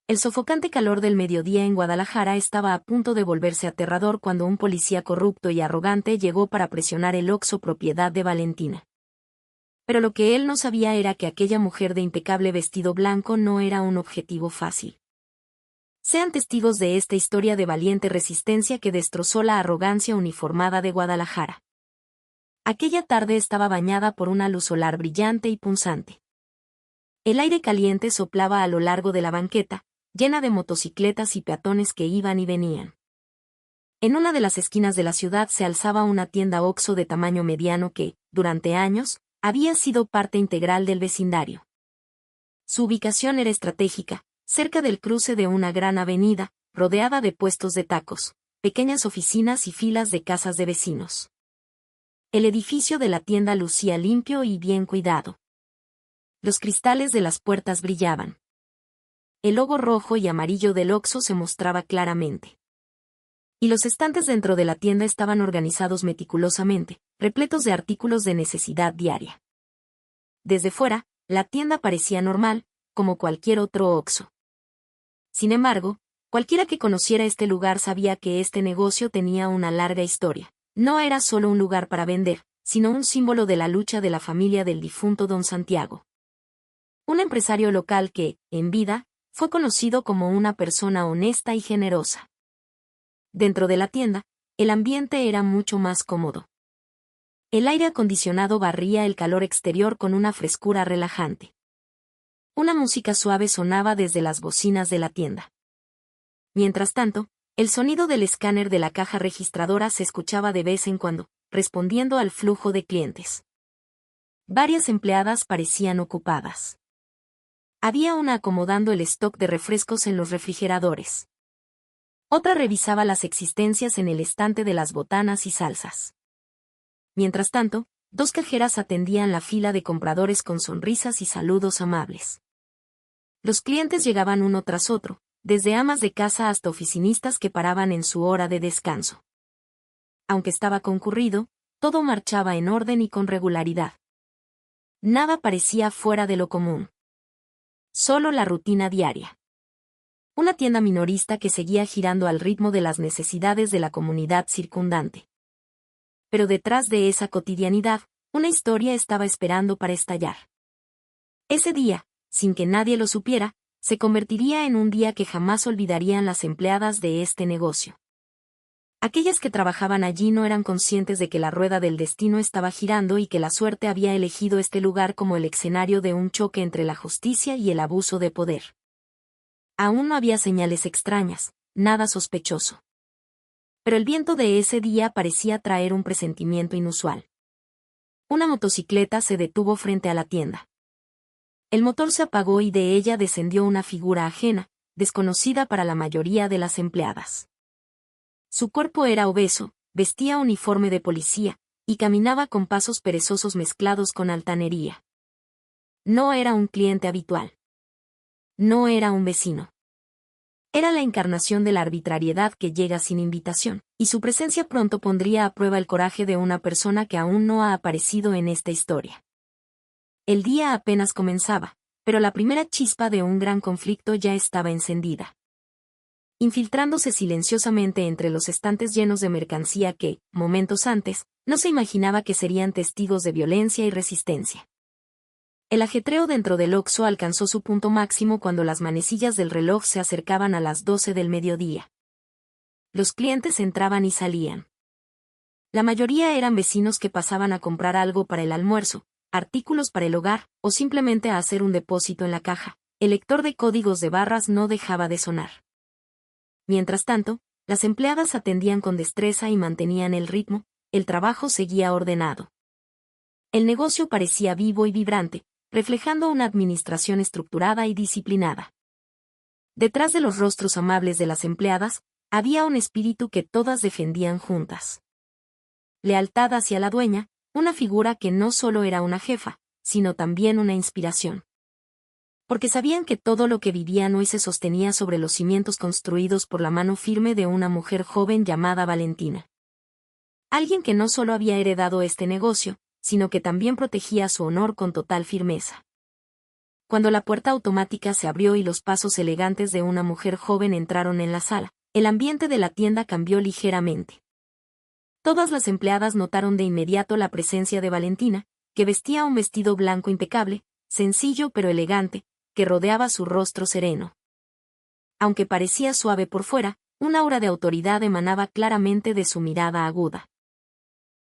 El sofocante calor del mediodía en Guadalajara estaba a punto de volverse aterrador cuando un policía corrupto y arrogante llegó para presionar el Oxxo propiedad de Valentina. Pero lo que él no sabía era que aquella mujer de impecable vestido blanco no era un objetivo fácil. Sean testigos de esta historia de valiente resistencia que destrozó la arrogancia uniformada de Guadalajara. Aquella tarde estaba bañada por una luz solar brillante y punzante. El aire caliente soplaba a lo largo de la banqueta, llena de motocicletas y peatones que iban y venían. En una de las esquinas de la ciudad se alzaba una tienda Oxxo de tamaño mediano que, durante años, había sido parte integral del vecindario. Su ubicación era estratégica, cerca del cruce de una gran avenida, rodeada de puestos de tacos, pequeñas oficinas y filas de casas de vecinos. El edificio de la tienda lucía limpio y bien cuidado. Los cristales de las puertas brillaban. El logo rojo y amarillo del Oxxo se mostraba claramente. Y los estantes dentro de la tienda estaban organizados meticulosamente, repletos de artículos de necesidad diaria. Desde fuera, la tienda parecía normal, como cualquier otro Oxxo. Sin embargo, cualquiera que conociera este lugar sabía que este negocio tenía una larga historia. No era solo un lugar para vender, sino un símbolo de la lucha de la familia del difunto Don Santiago. Un empresario local que, en vida, fue conocido como una persona honesta y generosa. Dentro de la tienda, el ambiente era mucho más cómodo. El aire acondicionado barría el calor exterior con una frescura relajante. Una música suave sonaba desde las bocinas de la tienda. Mientras tanto, el sonido del escáner de la caja registradora se escuchaba de vez en cuando, respondiendo al flujo de clientes. Varias empleadas parecían ocupadas. Había una acomodando el stock de refrescos en los refrigeradores. Otra revisaba las existencias en el estante de las botanas y salsas. Mientras tanto, dos cajeras atendían la fila de compradores con sonrisas y saludos amables. Los clientes llegaban uno tras otro, desde amas de casa hasta oficinistas que paraban en su hora de descanso. Aunque estaba concurrido, todo marchaba en orden y con regularidad. Nada parecía fuera de lo común. Solo la rutina diaria. Una tienda minorista que seguía girando al ritmo de las necesidades de la comunidad circundante. Pero detrás de esa cotidianidad, una historia estaba esperando para estallar. Ese día, sin que nadie lo supiera, se convertiría en un día que jamás olvidarían las empleadas de este negocio. Aquellas que trabajaban allí no eran conscientes de que la rueda del destino estaba girando y que la suerte había elegido este lugar como el escenario de un choque entre la justicia y el abuso de poder. Aún no había señales extrañas, nada sospechoso. Pero el viento de ese día parecía traer un presentimiento inusual. Una motocicleta se detuvo frente a la tienda. El motor se apagó y de ella descendió una figura ajena, desconocida para la mayoría de las empleadas. Su cuerpo era obeso, vestía uniforme de policía, y caminaba con pasos perezosos mezclados con altanería. No era un cliente habitual. No era un vecino. Era la encarnación de la arbitrariedad que llega sin invitación, y su presencia pronto pondría a prueba el coraje de una persona que aún no ha aparecido en esta historia. El día apenas comenzaba, pero la primera chispa de un gran conflicto ya estaba encendida. Infiltrándose silenciosamente entre los estantes llenos de mercancía que, momentos antes, no se imaginaba que serían testigos de violencia y resistencia. El ajetreo dentro del Oxxo alcanzó su punto máximo cuando las manecillas del reloj se acercaban a las 12 del mediodía. Los clientes entraban y salían. La mayoría eran vecinos que pasaban a comprar algo para el almuerzo, artículos para el hogar, o simplemente a hacer un depósito en la caja. El lector de códigos de barras no dejaba de sonar. Mientras tanto, las empleadas atendían con destreza y mantenían el ritmo, el trabajo seguía ordenado. El negocio parecía vivo y vibrante, reflejando una administración estructurada y disciplinada. Detrás de los rostros amables de las empleadas, había un espíritu que todas defendían juntas. Lealtad hacia la dueña, una figura que no solo era una jefa, sino también una inspiración. Porque sabían que todo lo que vivían hoy se sostenía sobre los cimientos construidos por la mano firme de una mujer joven llamada Valentina. Alguien que no solo había heredado este negocio, sino que también protegía su honor con total firmeza. Cuando la puerta automática se abrió y los pasos elegantes de una mujer joven entraron en la sala, el ambiente de la tienda cambió ligeramente. Todas las empleadas notaron de inmediato la presencia de Valentina, que vestía un vestido blanco impecable, sencillo pero elegante, que rodeaba su rostro sereno. Aunque parecía suave por fuera, un aura de autoridad emanaba claramente de su mirada aguda.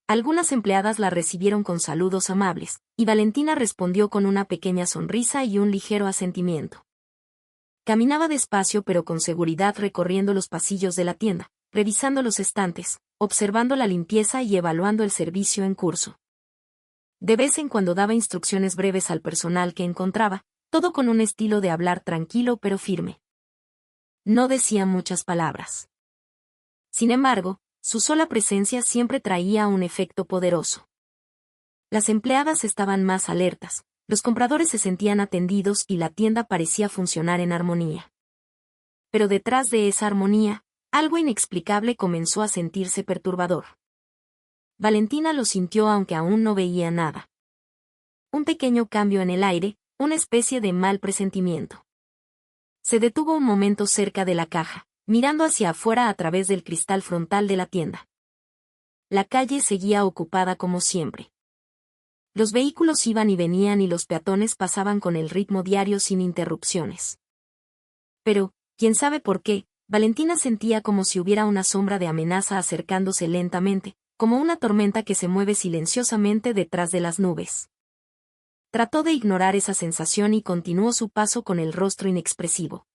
Algunas empleadas la recibieron con saludos amables, y Valentina respondió con una pequeña sonrisa y un ligero asentimiento. Caminaba despacio pero con seguridad recorriendo los pasillos de la tienda, revisando los estantes, observando la limpieza y evaluando el servicio en curso. De vez en cuando daba instrucciones breves al personal que encontraba, todo con un estilo de hablar tranquilo pero firme. No decía muchas palabras. Sin embargo, su sola presencia siempre traía un efecto poderoso. Las empleadas estaban más alertas, los compradores se sentían atendidos y la tienda parecía funcionar en armonía. Pero detrás de esa armonía, algo inexplicable comenzó a sentirse perturbador. Valentina lo sintió aunque aún no veía nada. Un pequeño cambio en el aire, una especie de mal presentimiento. Se detuvo un momento cerca de la caja, mirando hacia afuera a través del cristal frontal de la tienda. La calle seguía ocupada como siempre. Los vehículos iban y venían y los peatones pasaban con el ritmo diario sin interrupciones. Pero, quién sabe por qué, Valentina sentía como si hubiera una sombra de amenaza acercándose lentamente, como una tormenta que se mueve silenciosamente detrás de las nubes. Trató de ignorar esa sensación y continuó su paso con el rostro inexpresivo.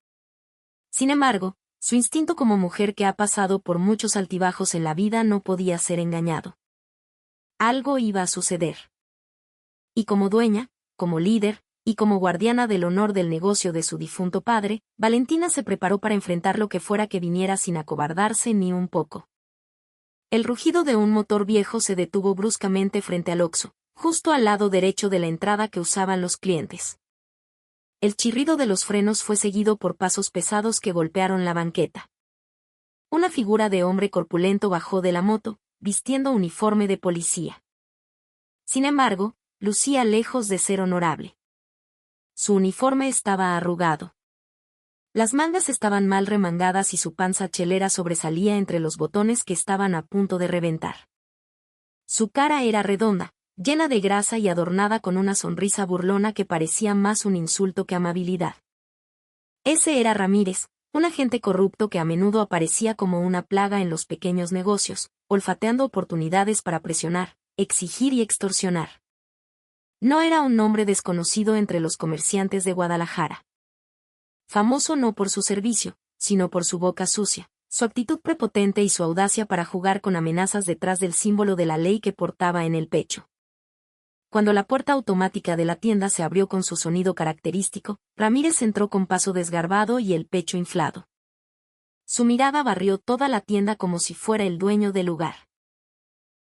Sin embargo, su instinto como mujer que ha pasado por muchos altibajos en la vida no podía ser engañado. Algo iba a suceder. Y como dueña, como líder, y como guardiana del honor del negocio de su difunto padre, Valentina se preparó para enfrentar lo que fuera que viniera sin acobardarse ni un poco. El rugido de un motor viejo se detuvo bruscamente frente al Oxxo, justo al lado derecho de la entrada que usaban los clientes. El chirrido de los frenos fue seguido por pasos pesados que golpearon la banqueta. Una figura de hombre corpulento bajó de la moto, vistiendo uniforme de policía. Sin embargo, lucía lejos de ser honorable. Su uniforme estaba arrugado. Las mangas estaban mal remangadas y su panza chelera sobresalía entre los botones que estaban a punto de reventar. Su cara era redonda, llena de grasa y adornada con una sonrisa burlona que parecía más un insulto que amabilidad. Ese era Ramírez, un agente corrupto que a menudo aparecía como una plaga en los pequeños negocios, olfateando oportunidades para presionar, exigir y extorsionar. No era un nombre desconocido entre los comerciantes de Guadalajara. Famoso no por su servicio, sino por su boca sucia, su actitud prepotente y su audacia para jugar con amenazas detrás del símbolo de la ley que portaba en el pecho. Cuando la puerta automática de la tienda se abrió con su sonido característico, Ramírez entró con paso desgarbado y el pecho inflado. Su mirada barrió toda la tienda como si fuera el dueño del lugar.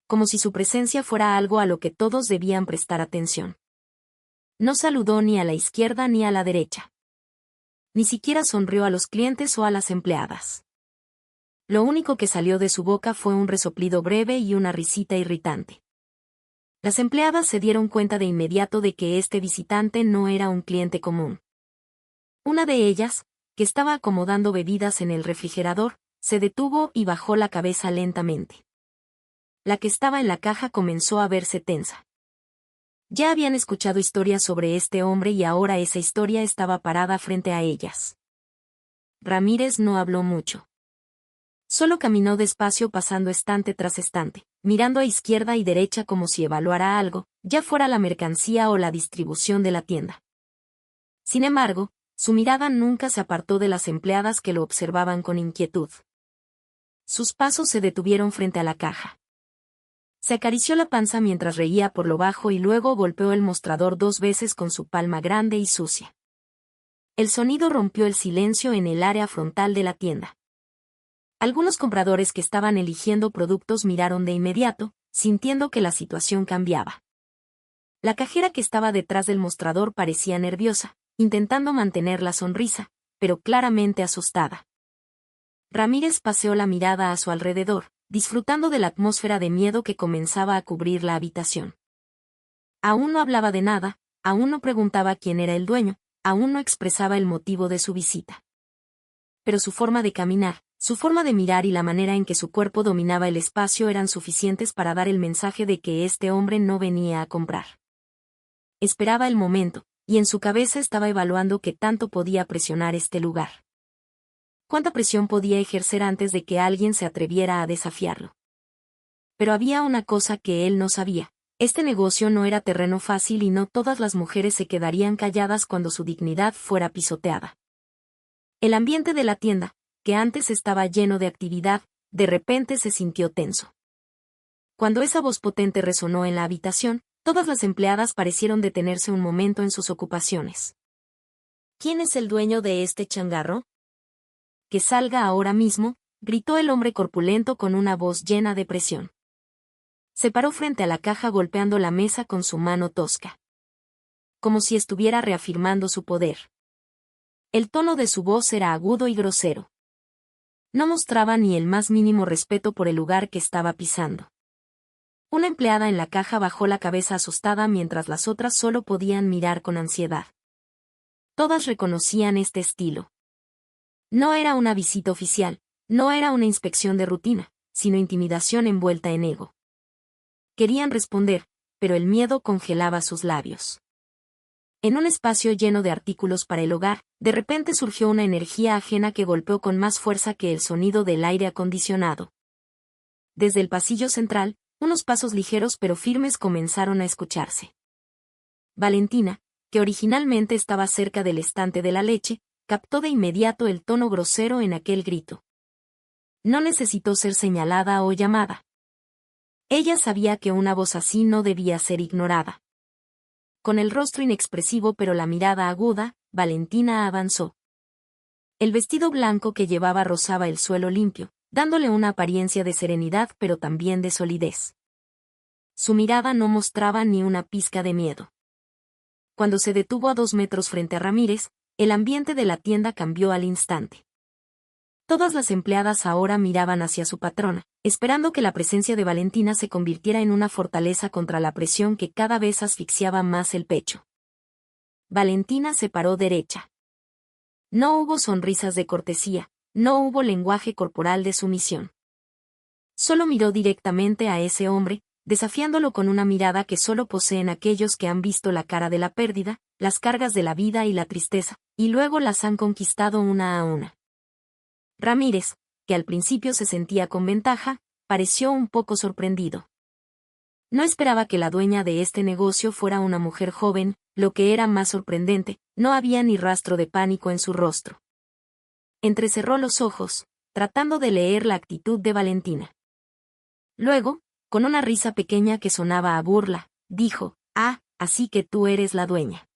Como si su presencia fuera algo a lo que todos debían prestar atención. No saludó ni a la izquierda ni a la derecha. Ni siquiera sonrió a los clientes o a las empleadas. Lo único que salió de su boca fue un resoplido breve y una risita irritante. Las empleadas se dieron cuenta de inmediato de que este visitante no era un cliente común. Una de ellas, que estaba acomodando bebidas en el refrigerador, se detuvo y bajó la cabeza lentamente. La que estaba en la caja comenzó a verse tensa. Ya habían escuchado historias sobre este hombre y ahora esa historia estaba parada frente a ellas. Ramírez no habló mucho. Solo caminó despacio pasando estante tras estante, mirando a izquierda y derecha como si evaluara algo, ya fuera la mercancía o la distribución de la tienda. Sin embargo, su mirada nunca se apartó de las empleadas que lo observaban con inquietud. Sus pasos se detuvieron frente a la caja. Se acarició la panza mientras reía por lo bajo y luego golpeó el mostrador 2 veces con su palma grande y sucia. El sonido rompió el silencio en el área frontal de la tienda. Algunos compradores que estaban eligiendo productos miraron de inmediato, sintiendo que la situación cambiaba. La cajera que estaba detrás del mostrador parecía nerviosa, intentando mantener la sonrisa, pero claramente asustada. Ramírez paseó la mirada a su alrededor, disfrutando de la atmósfera de miedo que comenzaba a cubrir la habitación. Aún no hablaba de nada, aún no preguntaba quién era el dueño, aún no expresaba el motivo de su visita. Pero su forma de caminar, su forma de mirar y la manera en que su cuerpo dominaba el espacio eran suficientes para dar el mensaje de que este hombre no venía a comprar. Esperaba el momento, y en su cabeza estaba evaluando qué tanto podía presionar este lugar. ¿Cuánta presión podía ejercer antes de que alguien se atreviera a desafiarlo? Pero había una cosa que él no sabía. Este negocio no era terreno fácil y no todas las mujeres se quedarían calladas cuando su dignidad fuera pisoteada. El ambiente de la tienda, que antes estaba lleno de actividad, de repente se sintió tenso. Cuando esa voz potente resonó en la habitación, todas las empleadas parecieron detenerse un momento en sus ocupaciones. ¿Quién es el dueño de este changarro? Que salga ahora mismo, gritó el hombre corpulento con una voz llena de presión. Se paró frente a la caja golpeando la mesa con su mano tosca. Como si estuviera reafirmando su poder. El tono de su voz era agudo y grosero. No mostraba ni el más mínimo respeto por el lugar que estaba pisando. Una empleada en la caja bajó la cabeza asustada mientras las otras solo podían mirar con ansiedad. Todas reconocían este estilo. No era una visita oficial, no era una inspección de rutina, sino intimidación envuelta en ego. Querían responder, pero el miedo congelaba sus labios. En un espacio lleno de artículos para el hogar, de repente surgió una energía ajena que golpeó con más fuerza que el sonido del aire acondicionado. Desde el pasillo central, unos pasos ligeros pero firmes comenzaron a escucharse. Valentina, que originalmente estaba cerca del estante de la leche, captó de inmediato el tono grosero en aquel grito. No necesitó ser señalada o llamada. Ella sabía que una voz así no debía ser ignorada. Con el rostro inexpresivo pero la mirada aguda, Valentina avanzó. El vestido blanco que llevaba rozaba el suelo limpio, dándole una apariencia de serenidad pero también de solidez. Su mirada no mostraba ni una pizca de miedo. Cuando se detuvo a 2 metros frente a Ramírez, el ambiente de la tienda cambió al instante. Todas las empleadas ahora miraban hacia su patrona, esperando que la presencia de Valentina se convirtiera en una fortaleza contra la presión que cada vez asfixiaba más el pecho. Valentina se paró derecha. No hubo sonrisas de cortesía, no hubo lenguaje corporal de sumisión. Solo miró directamente a ese hombre, desafiándolo con una mirada que solo poseen aquellos que han visto la cara de la pérdida, las cargas de la vida y la tristeza, y luego las han conquistado una a una. Ramírez, que al principio se sentía con ventaja, pareció un poco sorprendido. No esperaba que la dueña de este negocio fuera una mujer joven, lo que era más sorprendente, no había ni rastro de pánico en su rostro. Entrecerró los ojos, tratando de leer la actitud de Valentina. Luego, con una risa pequeña que sonaba a burla, dijo, «Ah, así que tú eres la dueña».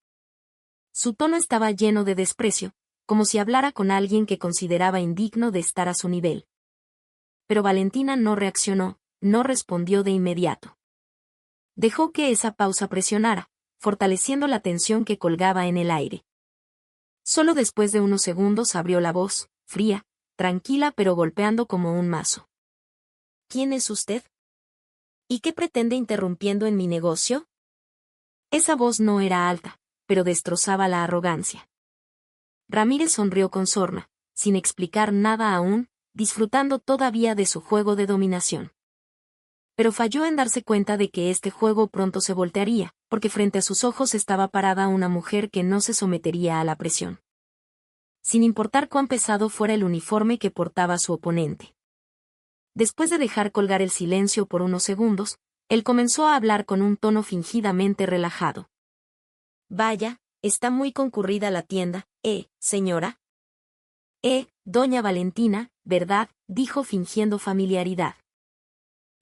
Su tono estaba lleno de desprecio, como si hablara con alguien que consideraba indigno de estar a su nivel. Pero Valentina no reaccionó, no respondió de inmediato. Dejó que esa pausa presionara, fortaleciendo la tensión que colgaba en el aire. Solo después de unos segundos abrió la voz, fría, tranquila pero golpeando como un mazo. «¿Quién es usted? ¿Y qué pretende interrumpiendo en mi negocio?» Esa voz no era alta, pero destrozaba la arrogancia. Ramírez sonrió con sorna, sin explicar nada aún, disfrutando todavía de su juego de dominación. Pero falló en darse cuenta de que este juego pronto se voltearía, porque frente a sus ojos estaba parada una mujer que no se sometería a la presión. Sin importar cuán pesado fuera el uniforme que portaba su oponente. Después de dejar colgar el silencio por unos segundos, él comenzó a hablar con un tono fingidamente relajado. «Vaya, está muy concurrida la tienda, señora». Doña Valentina, ¿verdad?», dijo fingiendo familiaridad.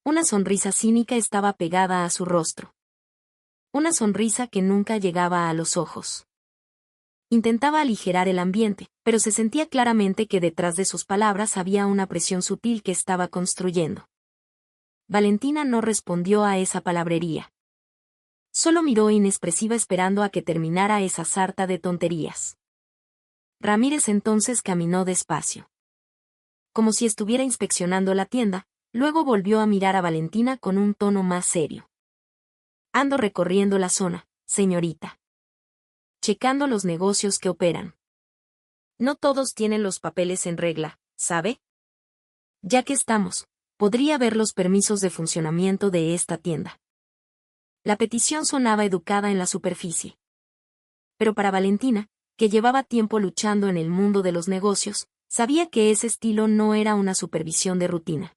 Una sonrisa cínica estaba pegada a su rostro. Una sonrisa que nunca llegaba a los ojos. Intentaba aligerar el ambiente, pero se sentía claramente que detrás de sus palabras había una presión sutil que estaba construyendo. Valentina no respondió a esa palabrería. Solo miró inexpresiva esperando a que terminara esa sarta de tonterías. Ramírez entonces caminó despacio. Como si estuviera inspeccionando la tienda, luego volvió a mirar a Valentina con un tono más serio. «Ando recorriendo la zona, señorita. checando los negocios que operan. No todos tienen los papeles en regla, ¿sabe? Ya que estamos, podría ver los permisos de funcionamiento de esta tienda. La petición sonaba educada en la superficie. Pero para Valentina, que llevaba tiempo luchando en el mundo de los negocios, sabía que ese estilo no era una supervisión de rutina.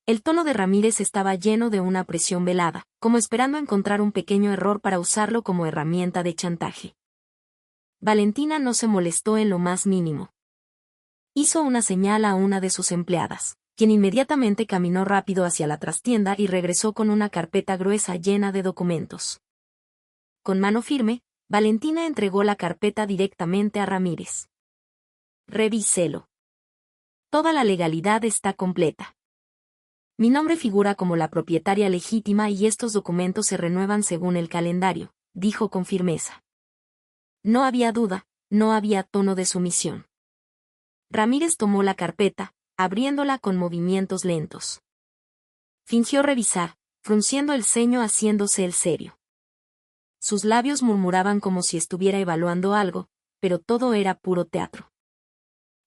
El tono de Ramírez estaba lleno de una presión velada, como esperando encontrar un pequeño error para usarlo como herramienta de chantaje. Valentina no se molestó en lo más mínimo. Hizo una señal a una de sus empleadas, quien inmediatamente caminó rápido hacia la trastienda y regresó con una carpeta gruesa llena de documentos. Con mano firme, Valentina entregó la carpeta directamente a Ramírez. Revíselo. Toda la legalidad está completa. Mi nombre figura como la propietaria legítima y estos documentos se renuevan según el calendario, dijo con firmeza. No había duda, no había tono de sumisión. Ramírez tomó la carpeta, abriéndola con movimientos lentos. Fingió revisar, frunciendo el ceño haciéndose el serio. Sus labios murmuraban como si estuviera evaluando algo, pero todo era puro teatro.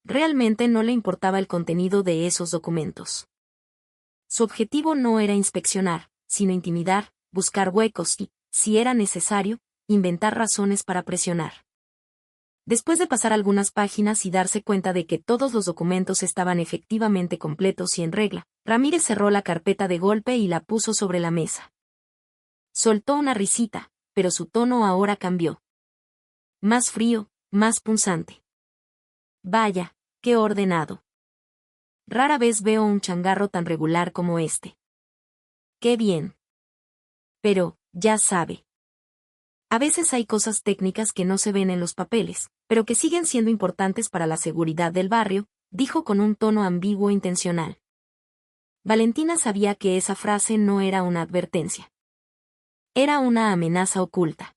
Realmente no le importaba el contenido de esos documentos. Su objetivo no era inspeccionar, sino intimidar, buscar huecos y, si era necesario, inventar razones para presionar. Después de pasar algunas páginas y darse cuenta de que todos los documentos estaban efectivamente completos y en regla, Ramírez cerró la carpeta de golpe y la puso sobre la mesa. Soltó una risita, pero su tono ahora cambió. Más frío, más punzante. Vaya, qué ordenado. Rara vez veo un changarro tan regular como este. Qué bien. Pero, ya sabe. A veces hay cosas técnicas que no se ven en los papeles, pero que siguen siendo importantes para la seguridad del barrio, dijo con un tono ambiguo intencional. Valentina sabía que esa frase no era una advertencia. Era una amenaza oculta.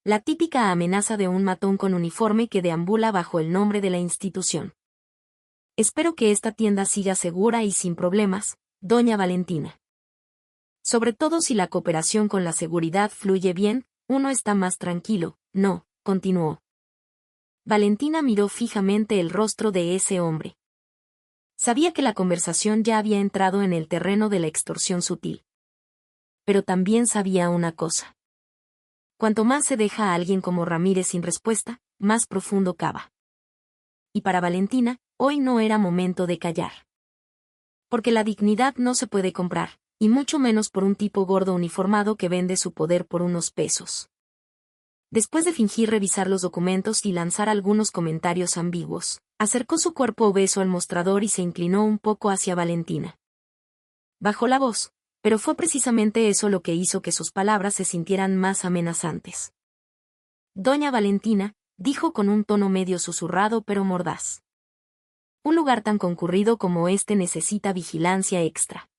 La típica amenaza de un matón con uniforme que deambula bajo el nombre de la institución. Espero que esta tienda siga segura y sin problemas, doña Valentina. Sobre todo si la cooperación con la seguridad fluye bien, uno está más tranquilo, ¿no?, continuó. Valentina miró fijamente el rostro de ese hombre. Sabía que la conversación ya había entrado en el terreno de la extorsión sutil. Pero también sabía una cosa. Cuanto más se deja a alguien como Ramírez sin respuesta, más profundo cava. Y para Valentina, hoy no era momento de callar. Porque la dignidad no se puede comprar, y mucho menos por un tipo gordo uniformado que vende su poder por unos pesos. Después de fingir revisar los documentos y lanzar algunos comentarios ambiguos, acercó su cuerpo obeso al mostrador y se inclinó un poco hacia Valentina. Bajó la voz, pero fue precisamente eso lo que hizo que sus palabras se sintieran más amenazantes. Doña Valentina, dijo con un tono medio susurrado pero mordaz. Un lugar tan concurrido como este necesita vigilancia extra.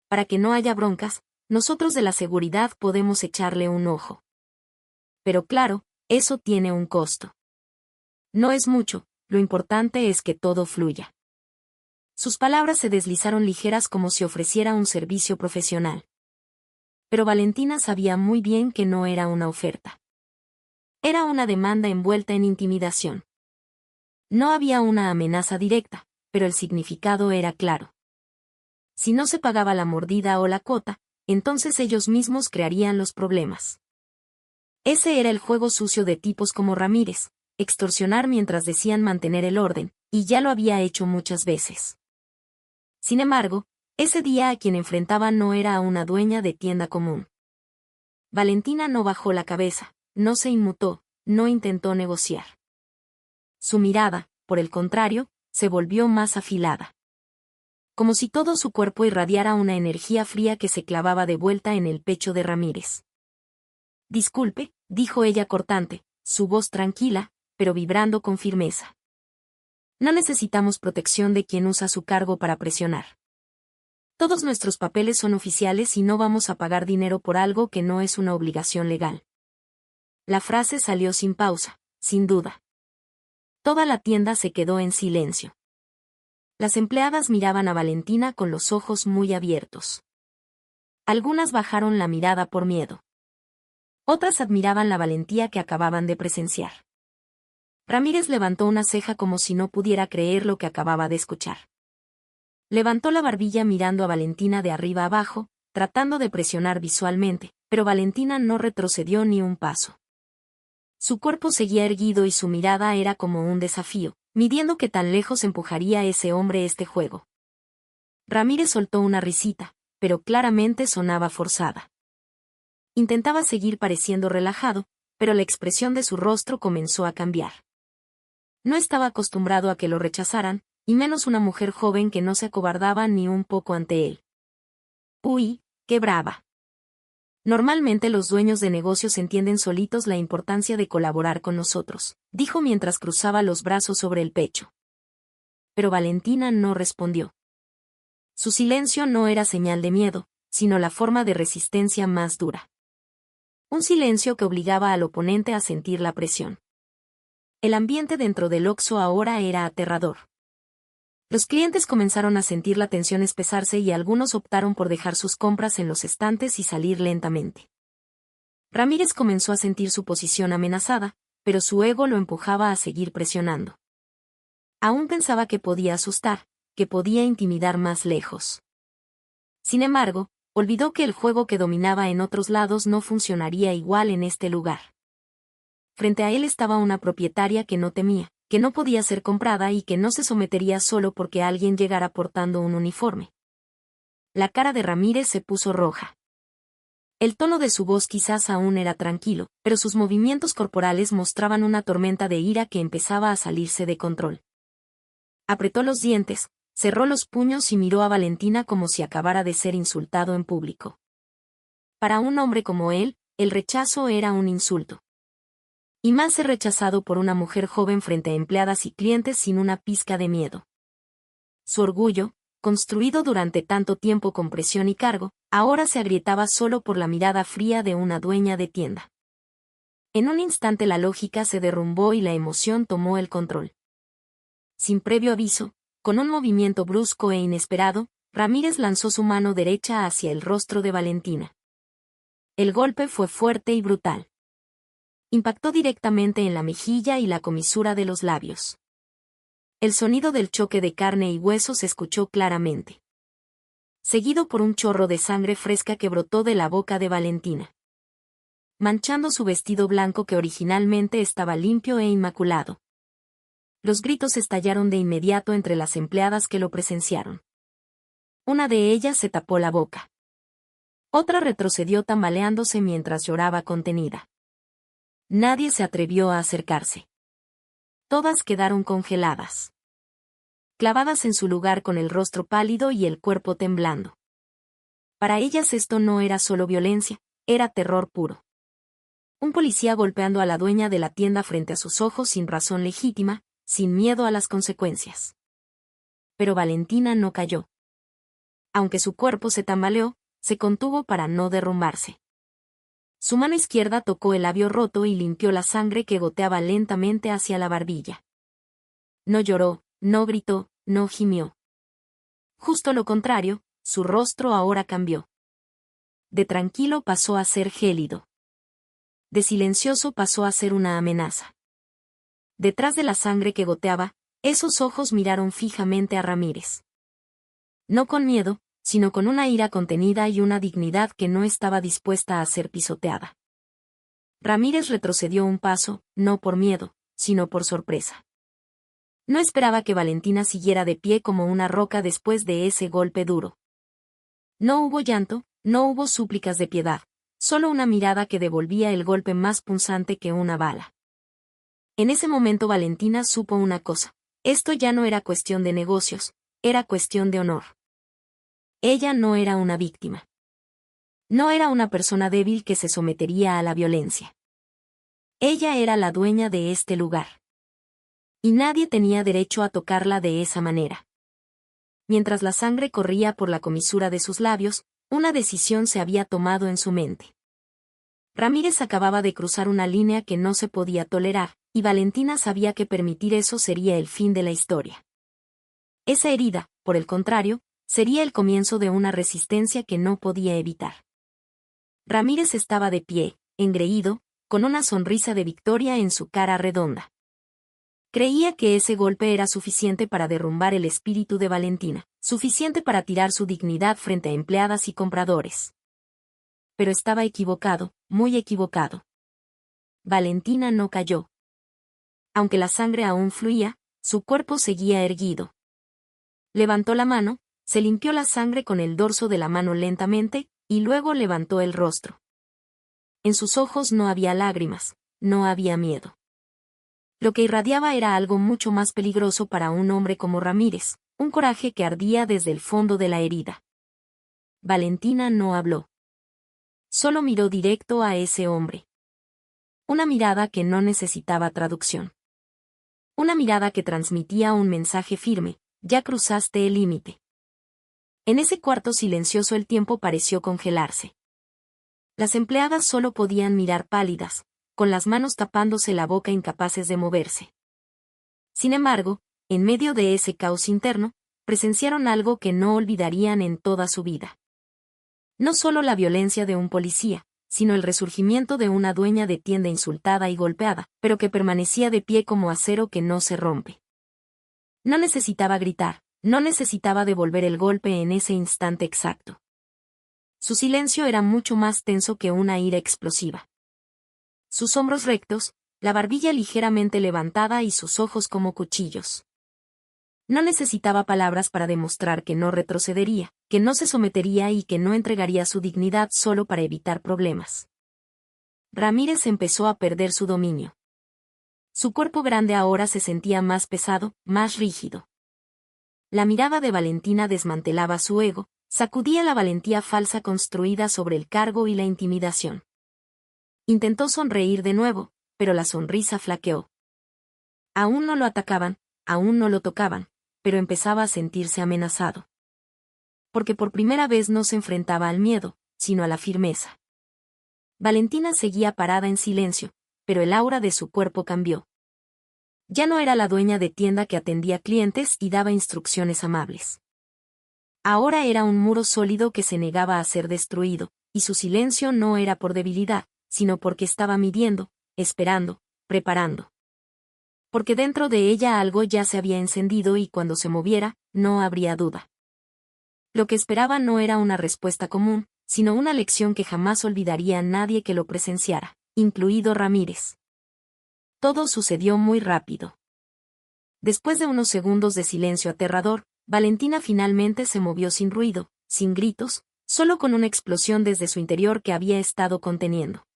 Para que no haya broncas, nosotros de la seguridad podemos echarle un ojo. Pero claro, eso tiene un costo. No es mucho, lo importante es que todo fluya. Sus palabras se deslizaron ligeras como si ofreciera un servicio profesional. Pero Valentina sabía muy bien que no era una oferta. Era una demanda envuelta en intimidación. No había una amenaza directa, pero el significado era claro. Si no se pagaba la mordida o la cuota, entonces ellos mismos crearían los problemas. Ese era el juego sucio de tipos como Ramírez, extorsionar mientras decían mantener el orden, y ya lo había hecho muchas veces. Sin embargo, ese día a quien enfrentaba no era a una dueña de tienda común. Valentina no bajó la cabeza, no se inmutó, no intentó negociar. Su mirada, por el contrario, se volvió más afilada. Como si todo su cuerpo irradiara una energía fría que se clavaba de vuelta en el pecho de Ramírez. Disculpe, dijo ella cortante, su voz tranquila, pero vibrando con firmeza. No necesitamos protección de quien usa su cargo para presionar. Todos nuestros papeles son oficiales y no vamos a pagar dinero por algo que no es una obligación legal. La frase salió sin pausa, sin duda. Toda la tienda se quedó en silencio. Las empleadas miraban a Valentina con los ojos muy abiertos. Algunas bajaron la mirada por miedo. Otras admiraban la valentía que acababan de presenciar. Ramírez levantó una ceja como si no pudiera creer lo que acababa de escuchar. Levantó la barbilla mirando a Valentina de arriba abajo, tratando de presionar visualmente, pero Valentina no retrocedió ni un paso. Su cuerpo seguía erguido y su mirada era como un desafío, midiendo qué tan lejos empujaría ese hombre este juego. Ramírez soltó una risita, pero claramente sonaba forzada. Intentaba seguir pareciendo relajado, pero la expresión de su rostro comenzó a cambiar. No estaba acostumbrado a que lo rechazaran, y menos una mujer joven que no se acobardaba ni un poco ante él. «Uy, qué brava». Normalmente los dueños de negocios entienden solitos la importancia de colaborar con nosotros, dijo mientras cruzaba los brazos sobre el pecho. Pero Valentina no respondió. Su silencio no era señal de miedo, sino la forma de resistencia más dura. Un silencio que obligaba al oponente a sentir la presión. El ambiente dentro del Oxxo ahora era aterrador. Los clientes comenzaron a sentir la tensión espesarse y algunos optaron por dejar sus compras en los estantes y salir lentamente. Ramírez comenzó a sentir su posición amenazada, pero su ego lo empujaba a seguir presionando. Aún pensaba que podía asustar, que podía intimidar más lejos. Sin embargo, olvidó que el juego que dominaba en otros lados no funcionaría igual en este lugar. Frente a él estaba una propietaria que no temía, que no podía ser comprada y que no se sometería solo porque alguien llegara portando un uniforme. La cara de Ramírez se puso roja. El tono de su voz quizás aún era tranquilo, pero sus movimientos corporales mostraban una tormenta de ira que empezaba a salirse de control. Apretó los dientes, cerró los puños y miró a Valentina como si acabara de ser insultado en público. Para un hombre como él, el rechazo era un insulto. Y más ser rechazado por una mujer joven frente a empleadas y clientes sin una pizca de miedo. Su orgullo, construido durante tanto tiempo con presión y cargo, ahora se agrietaba solo por la mirada fría de una dueña de tienda. En un instante la lógica se derrumbó y la emoción tomó el control. Sin previo aviso, con un movimiento brusco e inesperado, Ramírez lanzó su mano derecha hacia el rostro de Valentina. El golpe fue fuerte y brutal. Impactó directamente en la mejilla y la comisura de los labios. El sonido del choque de carne y hueso se escuchó claramente, seguido por un chorro de sangre fresca que brotó de la boca de Valentina, manchando su vestido blanco que originalmente estaba limpio e inmaculado. Los gritos estallaron de inmediato entre las empleadas que lo presenciaron. Una de ellas se tapó la boca. Otra retrocedió tambaleándose mientras lloraba contenida. Nadie se atrevió a acercarse. Todas quedaron congeladas, clavadas en su lugar con el rostro pálido y el cuerpo temblando. Para ellas esto no era solo violencia, era terror puro. Un policía golpeando a la dueña de la tienda frente a sus ojos sin razón legítima, sin miedo a las consecuencias. Pero Valentina no cayó. Aunque su cuerpo se tambaleó, se contuvo para no derrumbarse. Su mano izquierda tocó el labio roto y limpió la sangre que goteaba lentamente hacia la barbilla. No lloró, no gritó, no gimió. Justo lo contrario, su rostro ahora cambió. De tranquilo pasó a ser gélido. De silencioso pasó a ser una amenaza. Detrás de la sangre que goteaba, esos ojos miraron fijamente a Ramírez. No con miedo, sino con una ira contenida y una dignidad que no estaba dispuesta a ser pisoteada. Ramírez retrocedió un paso, no por miedo, sino por sorpresa. No esperaba que Valentina siguiera de pie como una roca después de ese golpe duro. No hubo llanto, no hubo súplicas de piedad, solo una mirada que devolvía el golpe más punzante que una bala. En ese momento Valentina supo una cosa: esto ya no era cuestión de negocios, era cuestión de honor. Ella no era una víctima. No era una persona débil que se sometería a la violencia. Ella era la dueña de este lugar. Y nadie tenía derecho a tocarla de esa manera. Mientras la sangre corría por la comisura de sus labios, una decisión se había tomado en su mente. Ramírez acababa de cruzar una línea que no se podía tolerar, y Valentina sabía que permitir eso sería el fin de la historia. Esa herida, por el contrario, sería el comienzo de una resistencia que no podía evitar. Ramírez estaba de pie, engreído, con una sonrisa de victoria en su cara redonda. Creía que ese golpe era suficiente para derrumbar el espíritu de Valentina, suficiente para tirar su dignidad frente a empleadas y compradores. Pero estaba equivocado, muy equivocado. Valentina no cayó. Aunque la sangre aún fluía, su cuerpo seguía erguido. Levantó la mano, se limpió la sangre con el dorso de la mano lentamente, y luego levantó el rostro. En sus ojos no había lágrimas, no había miedo. Lo que irradiaba era algo mucho más peligroso para un hombre como Ramírez, un coraje que ardía desde el fondo de la herida. Valentina no habló. Solo miró directo a ese hombre. Una mirada que no necesitaba traducción. Una mirada que transmitía un mensaje firme: ya cruzaste el límite. En ese cuarto silencioso el tiempo pareció congelarse. Las empleadas solo podían mirar pálidas, con las manos tapándose la boca incapaces de moverse. Sin embargo, en medio de ese caos interno, presenciaron algo que no olvidarían en toda su vida. No solo la violencia de un policía, sino el resurgimiento de una dueña de tienda insultada y golpeada, pero que permanecía de pie como acero que no se rompe. No necesitaba gritar, no necesitaba devolver el golpe en ese instante exacto. Su silencio era mucho más tenso que una ira explosiva. Sus hombros rectos, la barbilla ligeramente levantada y sus ojos como cuchillos. No necesitaba palabras para demostrar que no retrocedería, que no se sometería y que no entregaría su dignidad solo para evitar problemas. Ramírez empezó a perder su dominio. Su cuerpo grande ahora se sentía más pesado, más rígido. La mirada de Valentina desmantelaba su ego, sacudía la valentía falsa construida sobre el cargo y la intimidación. Intentó sonreír de nuevo, pero la sonrisa flaqueó. Aún no lo atacaban, aún no lo tocaban, pero empezaba a sentirse amenazado. Porque por primera vez no se enfrentaba al miedo, sino a la firmeza. Valentina seguía parada en silencio, pero el aura de su cuerpo cambió. Ya no era la dueña de tienda que atendía clientes y daba instrucciones amables. Ahora era un muro sólido que se negaba a ser destruido, y su silencio no era por debilidad, sino porque estaba midiendo, esperando, preparando. Porque dentro de ella algo ya se había encendido y cuando se moviera, no habría duda. Lo que esperaba no era una respuesta común, sino una lección que jamás olvidaría a nadie que lo presenciara, incluido Ramírez. Todo sucedió muy rápido. Después de unos segundos de silencio aterrador, Valentina finalmente se movió sin ruido, sin gritos, solo con una explosión desde su interior que había estado conteniendo.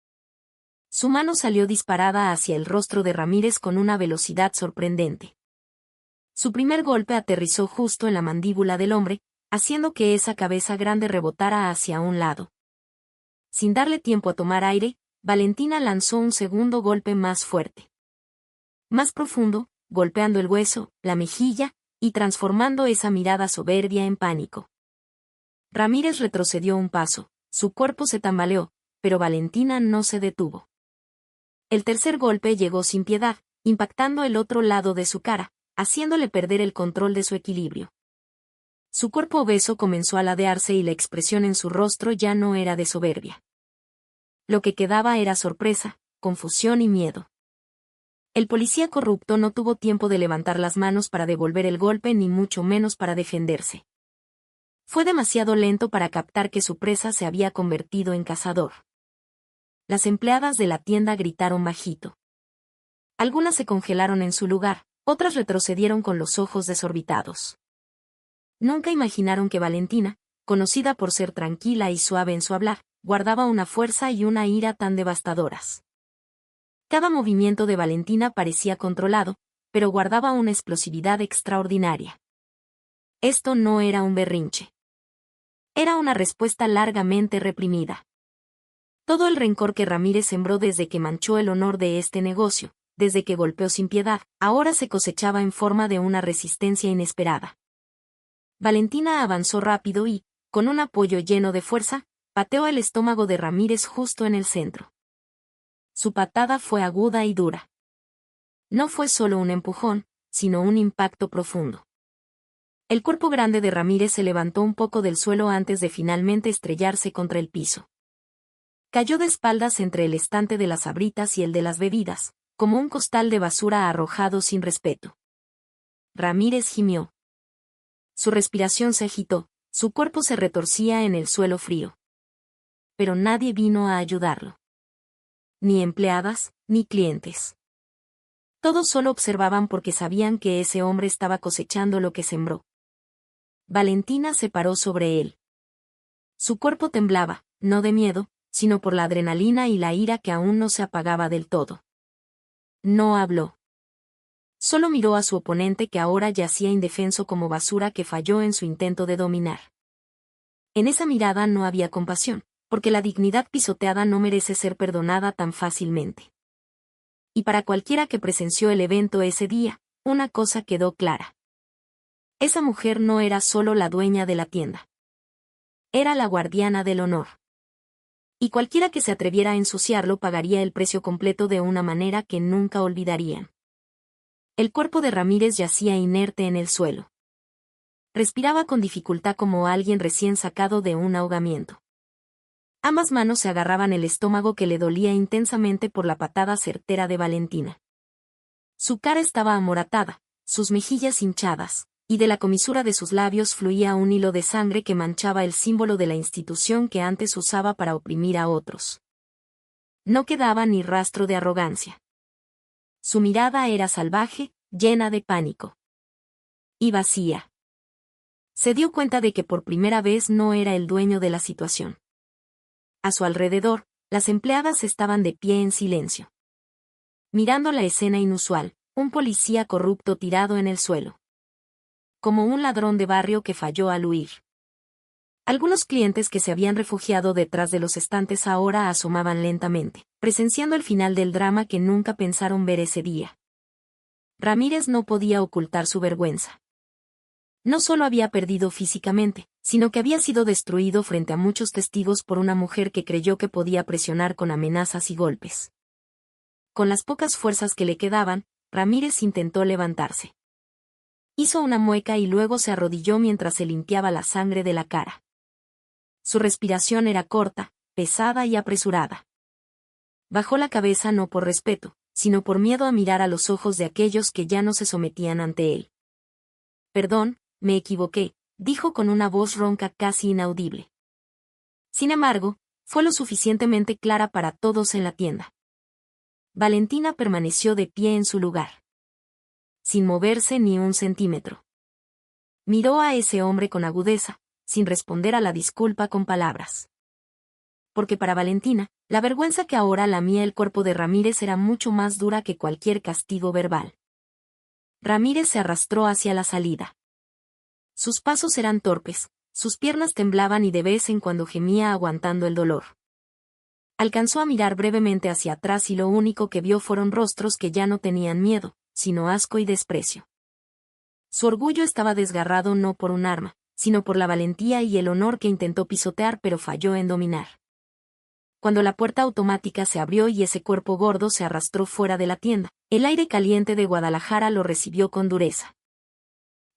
Su mano salió disparada hacia el rostro de Ramírez con una velocidad sorprendente. Su primer golpe aterrizó justo en la mandíbula del hombre, haciendo que esa cabeza grande rebotara hacia un lado. Sin darle tiempo a tomar aire, Valentina lanzó un segundo golpe más fuerte. Más profundo, golpeando el hueso, la mejilla, y transformando esa mirada soberbia en pánico. Ramírez retrocedió un paso, su cuerpo se tambaleó, pero Valentina no se detuvo. El tercer golpe llegó sin piedad, impactando el otro lado de su cara, haciéndole perder el control de su equilibrio. Su cuerpo obeso comenzó a ladearse y la expresión en su rostro ya no era de soberbia. Lo que quedaba era sorpresa, confusión y miedo. El policía corrupto no tuvo tiempo de levantar las manos para devolver el golpe ni mucho menos para defenderse. Fue demasiado lento para captar que su presa se había convertido en cazador. Las empleadas de la tienda gritaron bajito. Algunas se congelaron en su lugar, otras retrocedieron con los ojos desorbitados. Nunca imaginaron que Valentina, conocida por ser tranquila y suave en su hablar, guardaba una fuerza y una ira tan devastadoras. Cada movimiento de Valentina parecía controlado, pero guardaba una explosividad extraordinaria. Esto no era un berrinche. Era una respuesta largamente reprimida. Todo el rencor que Ramírez sembró desde que manchó el honor de este negocio, desde que golpeó sin piedad, ahora se cosechaba en forma de una resistencia inesperada. Valentina avanzó rápido y, con un apoyo lleno de fuerza, pateó el estómago de Ramírez justo en el centro. Su patada fue aguda y dura. No fue solo un empujón, sino un impacto profundo. El cuerpo grande de Ramírez se levantó un poco del suelo antes de finalmente estrellarse contra el piso. Cayó de espaldas entre el estante de las sabritas y el de las bebidas, como un costal de basura arrojado sin respeto. Ramírez gimió. Su respiración se agitó, su cuerpo se retorcía en el suelo frío. Pero nadie vino a ayudarlo. Ni empleadas, ni clientes. Todos solo observaban porque sabían que ese hombre estaba cosechando lo que sembró. Valentina se paró sobre él. Su cuerpo temblaba, no de miedo, sino por la adrenalina y la ira que aún no se apagaba del todo. No habló. Solo miró a su oponente que ahora yacía indefenso como basura que falló en su intento de dominar. En esa mirada no había compasión, porque la dignidad pisoteada no merece ser perdonada tan fácilmente. Y para cualquiera que presenció el evento ese día, una cosa quedó clara. Esa mujer no era solo la dueña de la tienda. Era la guardiana del honor. Y cualquiera que se atreviera a ensuciarlo pagaría el precio completo de una manera que nunca olvidarían. El cuerpo de Ramírez yacía inerte en el suelo. Respiraba con dificultad como alguien recién sacado de un ahogamiento. Ambas manos se agarraban el estómago que le dolía intensamente por la patada certera de Valentina. Su cara estaba amoratada, sus mejillas hinchadas, y de la comisura de sus labios fluía un hilo de sangre que manchaba el símbolo de la institución que antes usaba para oprimir a otros. No quedaba ni rastro de arrogancia. Su mirada era salvaje, llena de pánico. Y vacía. Se dio cuenta de que por primera vez no era el dueño de la situación. A su alrededor, las empleadas estaban de pie en silencio. Mirando la escena inusual, un policía corrupto tirado en el suelo. Como un ladrón de barrio que falló al huir. Algunos clientes que se habían refugiado detrás de los estantes ahora asomaban lentamente, presenciando el final del drama que nunca pensaron ver ese día. Ramírez no podía ocultar su vergüenza. No solo había perdido físicamente, sino que había sido destruido frente a muchos testigos por una mujer que creyó que podía presionar con amenazas y golpes. Con las pocas fuerzas que le quedaban, Ramírez intentó levantarse. Hizo una mueca y luego se arrodilló mientras se limpiaba la sangre de la cara. Su respiración era corta, pesada y apresurada. Bajó la cabeza no por respeto, sino por miedo a mirar a los ojos de aquellos que ya no se sometían ante él. Perdón, me equivoqué, dijo con una voz ronca casi inaudible. Sin embargo, fue lo suficientemente clara para todos en la tienda. Valentina permaneció de pie en su lugar. Sin moverse ni un centímetro. Miró a ese hombre con agudeza, sin responder a la disculpa con palabras. Porque para Valentina, la vergüenza que ahora lamía el cuerpo de Ramírez era mucho más dura que cualquier castigo verbal. Ramírez se arrastró hacia la salida. Sus pasos eran torpes, sus piernas temblaban y de vez en cuando gemía aguantando el dolor. Alcanzó a mirar brevemente hacia atrás y lo único que vio fueron rostros que ya no tenían miedo, sino asco y desprecio. Su orgullo estaba desgarrado no por un arma, sino por la valentía y el honor que intentó pisotear pero falló en dominar. Cuando la puerta automática se abrió y ese cuerpo gordo se arrastró fuera de la tienda, el aire caliente de Guadalajara lo recibió con dureza.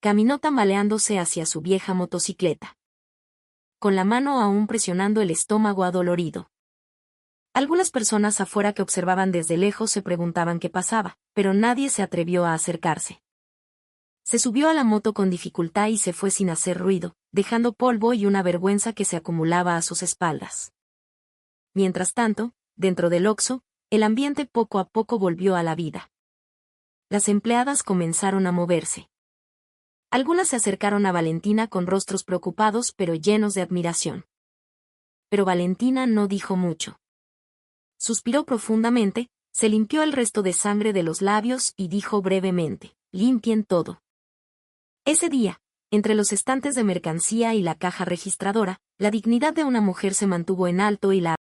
Caminó tambaleándose hacia su vieja motocicleta. Con la mano aún presionando el estómago adolorido. Algunas personas afuera que observaban desde lejos se preguntaban qué pasaba, pero nadie se atrevió a acercarse. Se subió a la moto con dificultad y se fue sin hacer ruido, dejando polvo y una vergüenza que se acumulaba a sus espaldas. Mientras tanto, dentro del Oxxo, el ambiente poco a poco volvió a la vida. Las empleadas comenzaron a moverse. Algunas se acercaron a Valentina con rostros preocupados pero llenos de admiración. Pero Valentina no dijo mucho. Suspiró profundamente, se limpió el resto de sangre de los labios y dijo brevemente, «Limpien todo». Ese día, entre los estantes de mercancía y la caja registradora, la dignidad de una mujer se mantuvo en alto y la